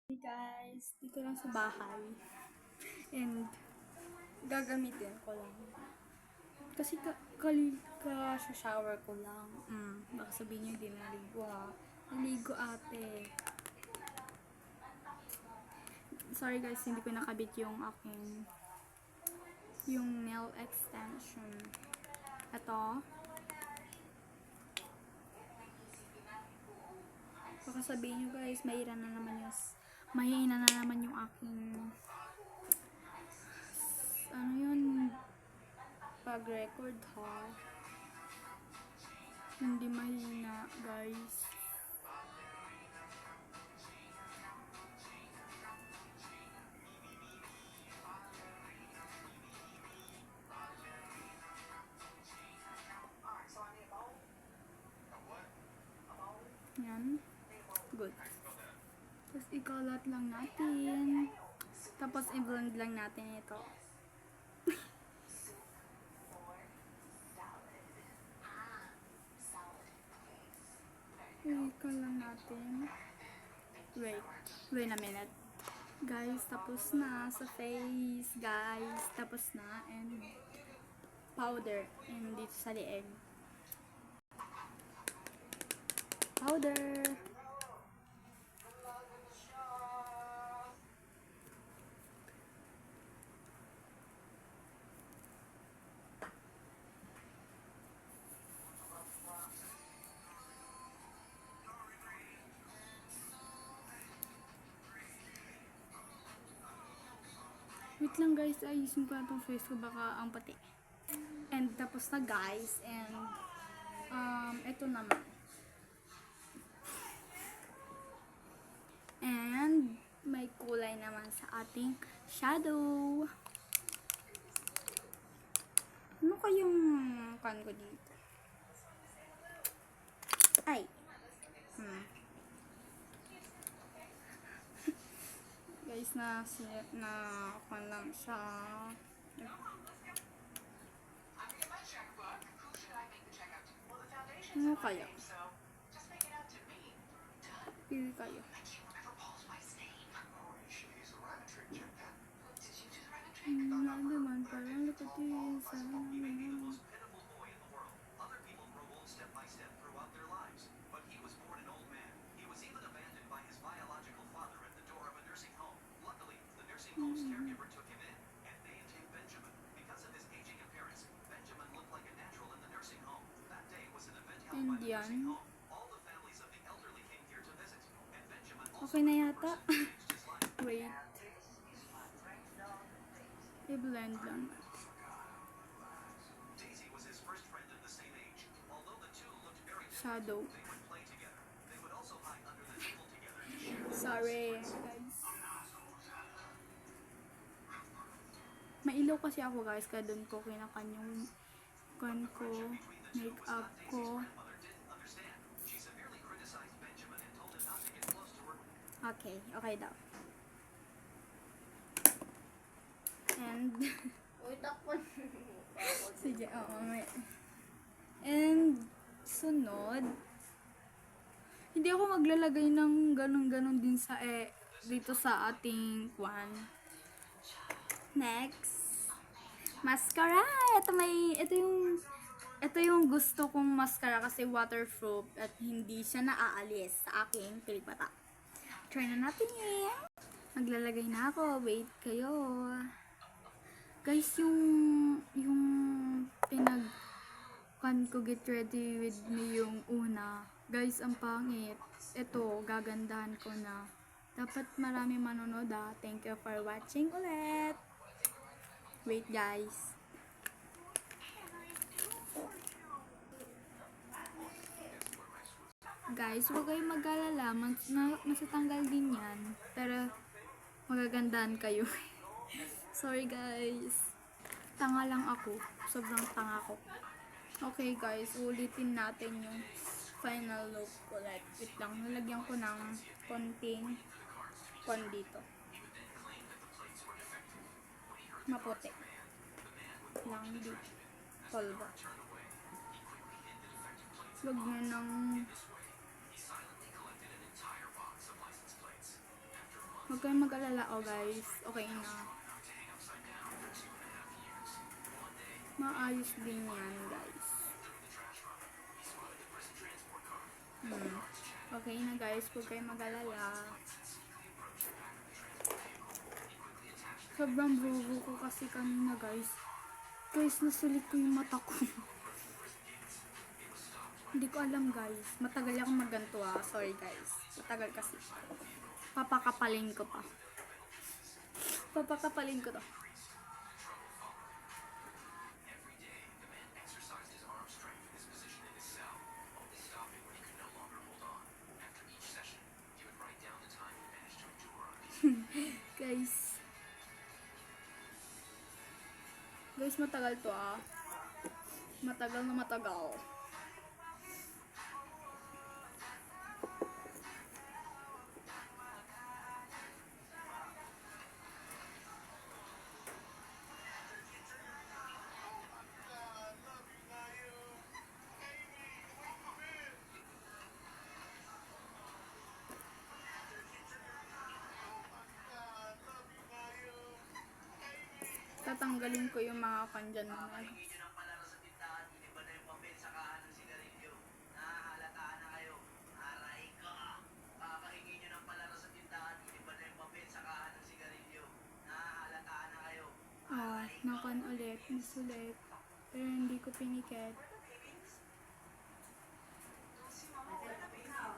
Hey guys, dito lang sa bahay. And gagamitin ko lang. Kasi sa shower ko lang. Baka sabihin nyo hindi naligo ha. Naligo ate. Sorry guys, hindi ko nakabit yung yung nail extension. Ito. Baka sabihin nyo guys, mahina na naman yung aking ano yun, pag-record ha. Hindi mahina guys. Yan. Good. Tapos ikalat lang natin. Tapos i-blend lang natin ito. Ikalat lang natin. Wait a minute. Guys, tapos na sa face. Guys, tapos na. And powder. And dito sa leeg. Powder. Wait lang guys, ayusin ko na itong face ko, baka ang pati. And tapos na guys, and ito naman. And may kulay naman sa ating shadow. Ano kayong kan ko dito? Ay. Guys, na kan lang siya. Ano kaya? Pili kayo. Naman, parang lakatin sa caregiver took him in, and named Benjamin. Because of his aging appearance, Benjamin looked like a natural in the nursing home. That day was an event held by the nursing home. All the families of the elderly came here to visit, and Benjamin also okay na yata. Wait. I-blend lang. Daisy was his first friend of the same age. Although the two looked very different, Shadow. they would play together. They would also hide under the table together to share. Sorry, guys. Mailaw kasi ako guys, kaya doon ko kinakan yung kan ko, makeup ko. Okay daw. And sige, and sunod, hindi ako maglalagay ng ganun-ganun din sa dito sa ating kwan. Next, mascara. Ito yung gusto kong mascara kasi waterproof at hindi siya naaalis sa aking pilikmata. Try na natin Maglalagay na ako. Wait kayo. Guys, yung kan ko get ready with me yung una. Guys, ang pangit. Ito, gagandahan ko na. Dapat marami manonood Thank you for watching ulit. Wait guys. Guys, huwag kayong mag-alala. Masatanggal din yan. Pero, magagandahan kayo. Sorry guys. Tanga lang ako. Sobrang tanga ko. Okay guys, ulitin natin yung final look ko. Like, wait lang. Nalagyan ko ng konting dito. Maputi lang dito polvo. Huwag nyo nang Huwag kayong mag-alala, oh guys. Okay na. Maayos din yan, guys. Okay na, guys. Huwag kayong mag-alala. Sobrang bubo ko kasi kanina, guys. Guys, nasulit ko yung mata ko. Hindi ko alam, guys. Matagal akong magganto, ah. Sorry, guys. Matagal kasi. Papakapalin ko pa. Papakapalin ko to. Guys. Guys, matagal to, ah. Matagal na matagal. Tatanggalin ko yung mga kandyan na nakan ulit, nasulit. Pero hindi ko pinikit.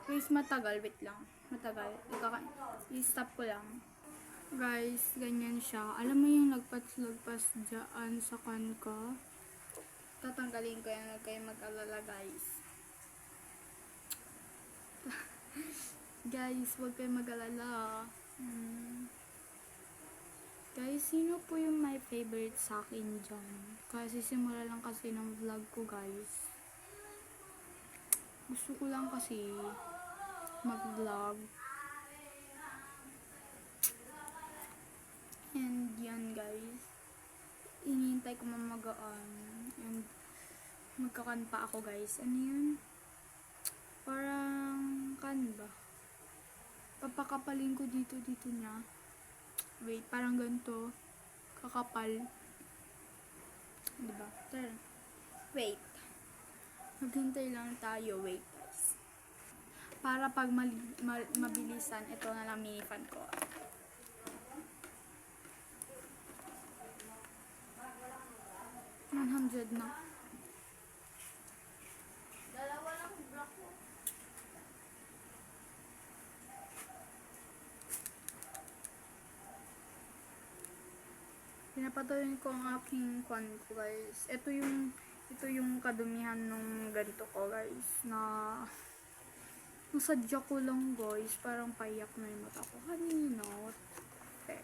Guys, matagal. Wait lang. Matagal. I-stop ko lang. Guys, ganyan siya. Alam mo yung lagpas-lagpas dyan sa kan ko? Tatanggalin ko yan. Huwag kayong mag-alala, guys. Guys, huwag kayong mag-alala. Guys, sino po yung my favorite sa akin dyan? Kasi simula lang kasi ng vlog ko, guys. Gusto ko lang kasi mag-vlog. And yan, guys. Inihintay ko mamagaan. And magkakan pa ako, guys. Ano yun? Parang kan ba? Papakapalin ko dito niya. Wait, parang ganito. Kakapal. Diba? Tara. Wait. Maghintay lang tayo. Wait, guys. Para pag mabilisan, ito na lang minifan ko. $100 na. Dalawa lang block ko. Pinapatuloy ko ang aking kwan ko, guys. Ito yung kadumihan nung ganito ko, guys, na nasadya ko lang, guys. Parang payak na yung mata ko kanina. Okay.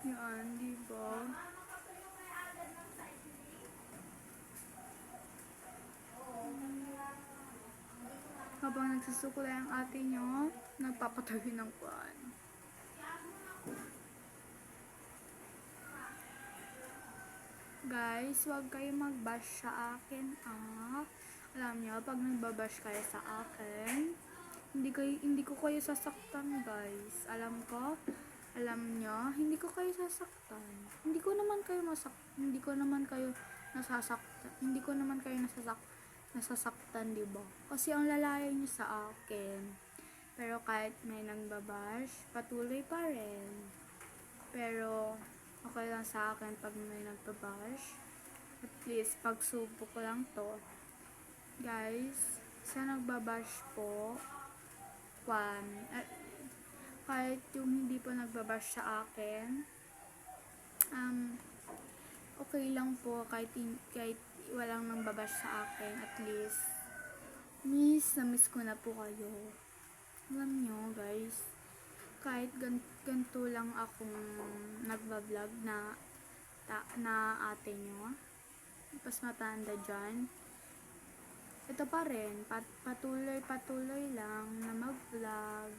Yan, diba? Habang nagsusukulay ang ate nyo, nagpapatuloy ng kwan. Guys, huwag kayo mag-bash sa akin, ah. Alam nyo, pag nagbabash kayo sa akin, hindi ko kayo sasaktan, guys. Alam nyo, hindi ko kayo sasaktan. Hindi ko naman kayo nasasaktan, diba? Kasi ang lalayo nyo sa akin. Pero kahit may nagbabash, patuloy pa rin. Pero okay lang sa akin pag may nagbabash. At least, pagsubo ko lang to. Guys, sa nagbabash po, kahit yung hindi po nagbabash sa akin, okay lang po kahit walang nagbabash sa akin. At least, na-miss ko na po kayo. Alam nyo, guys, kahit ganito lang akong nagbablog na ate nyo, pas matanda dyan, ito pa rin, patuloy lang na mag-vlog.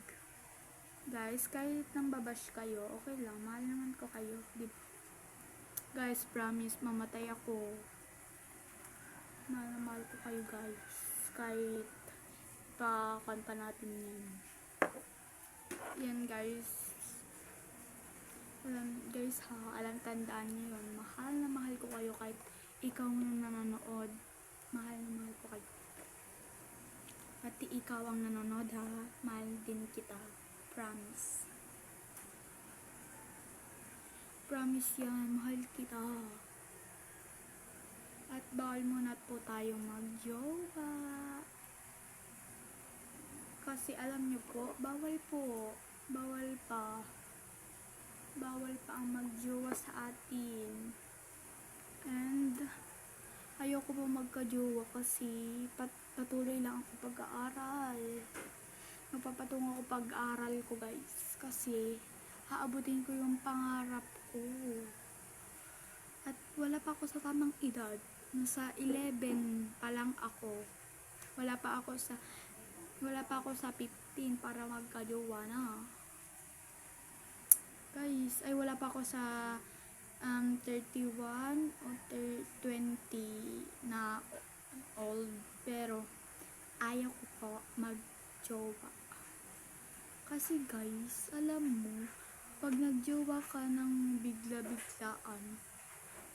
Guys, kahit nang babash kayo, okay lang, mahal naman ko kayo, diba? Guys, promise, mamatay ako. Mahal ko kayo, guys. Kahit ipa-kanta natin yan. Yan guys. Guys ha, tandaan niyo yun. Mahal na mahal ko kayo kahit ikaw na nanonood. Mahal na mahal ko kayo. Pati ikaw ang nanonood ha. Mahal din kita. Promise. Promise yan. Mahal kita. At bawal muna po tayong mag-jowa. Kasi alam niyo po, bawal po. Bawal pa. Bawal pa ang mag-jowa sa atin. And ayoko po magka-jowa kasi patuloy lang ako pag-aaral. Magpapatungo ako pag-aaral ko guys. Kasi haabutin ko yung pangarap ko. At wala pa ako sa tamang edad. Nasa 11 pa lang ako. Wala pa ako sa 15 para magka-jowa na. Guys, ay wala pa ako sa 31 o 20 na old. Pero ayaw ko po mag-jowa. Kasi guys, alam mo, pag nag-jowa ka ng bigla-biglaan,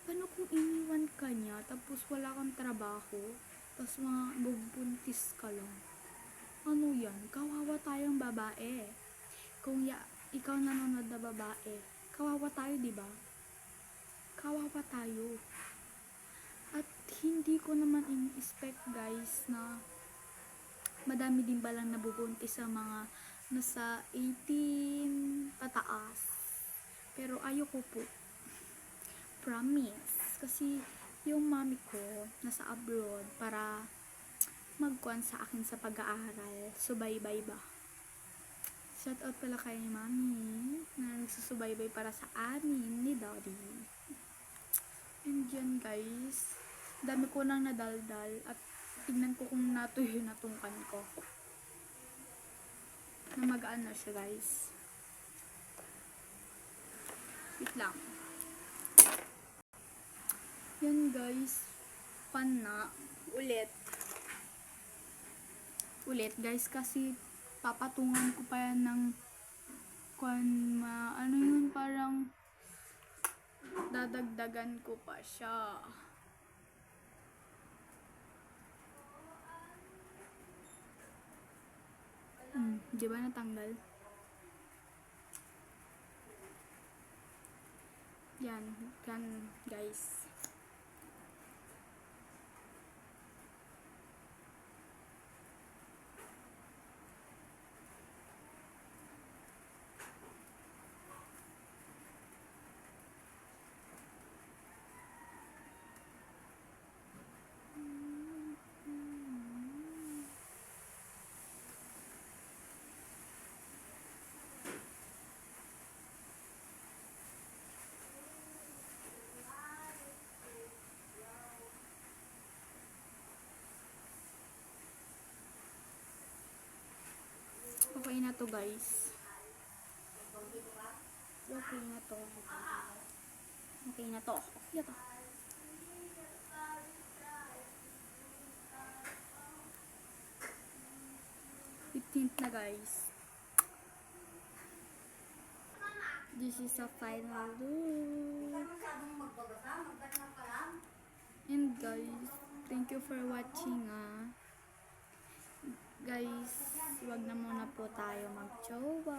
paano kung iniwan ka niya, tapos wala kang trabaho, tapos magbubuntis ka lang? Ano yan? Kawawa tayong babae. Kung ikaw nanonood na babae, kawawa tayo, diba? Kawawa tayo. At hindi ko naman in-expect guys na madami din balang nabubuntis sa mga nasa 18 pataas. Pero ayoko po. Promise. Kasi yung mami ko nasa abroad para magkuhan sa akin sa pag-aaral. Subaybay ba? Shout out pala kay mami na nagsusubaybay para sa amin ni daddy. And yun guys, dami ko nang nadaldal at tignan ko kung natuyo na tungkan ko. Na magaan na siya guys. Wait lang. Yan guys, pan na ulit guys kasi papatungan ko pa yan ng ano yun, parang dadagdagan ko pa siya. Di ba natanggal? Yan guys. Okay na to guys. Okay na to. Okay na to. Okay na to. 15th na guys. This is a final look. And guys, thank you for watching guys, wag na muna po tayo mag-jowa.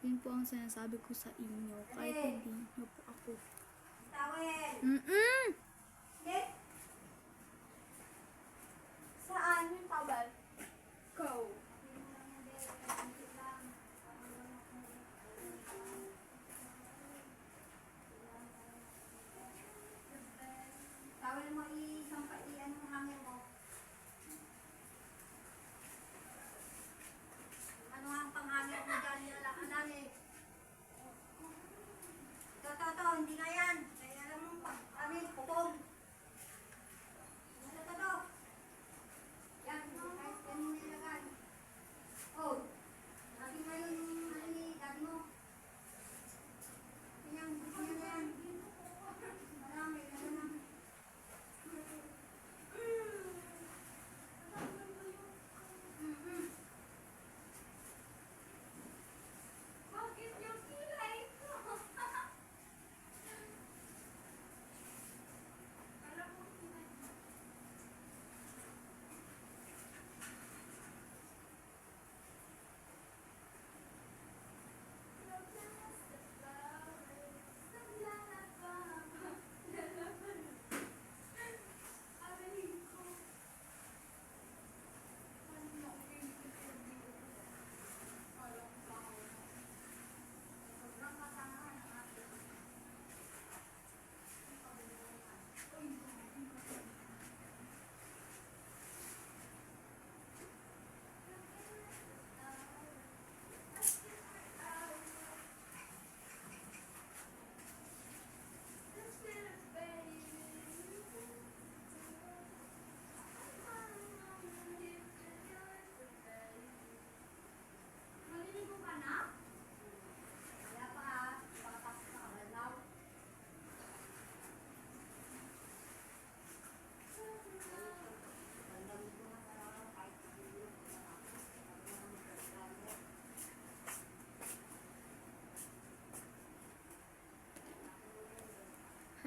Yun po ang sinasabi ko sa inyo. Kahit hindi nyo po ako. Saan yung tawel? Go! Tawel mo i-ano mo hangin mo. Ano ang panghangin mo dyan yung alaki? Ito, hindi na yan. Kaya alam mo, amin, pupong. Ito. Yan, kahit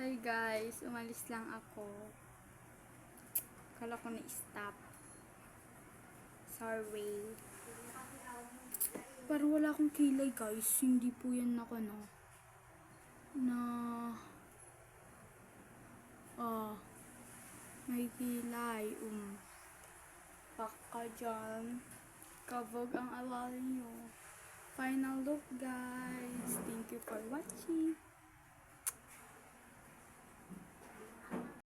Sorry guys, umalis lang ako. Kala ko na-stop. Sorry. Parang wala akong kilay guys. Hindi po yan ako no. Na may kilay. Baka dyan. Kabog ang alala nyo. Final look guys. Thank you for watching.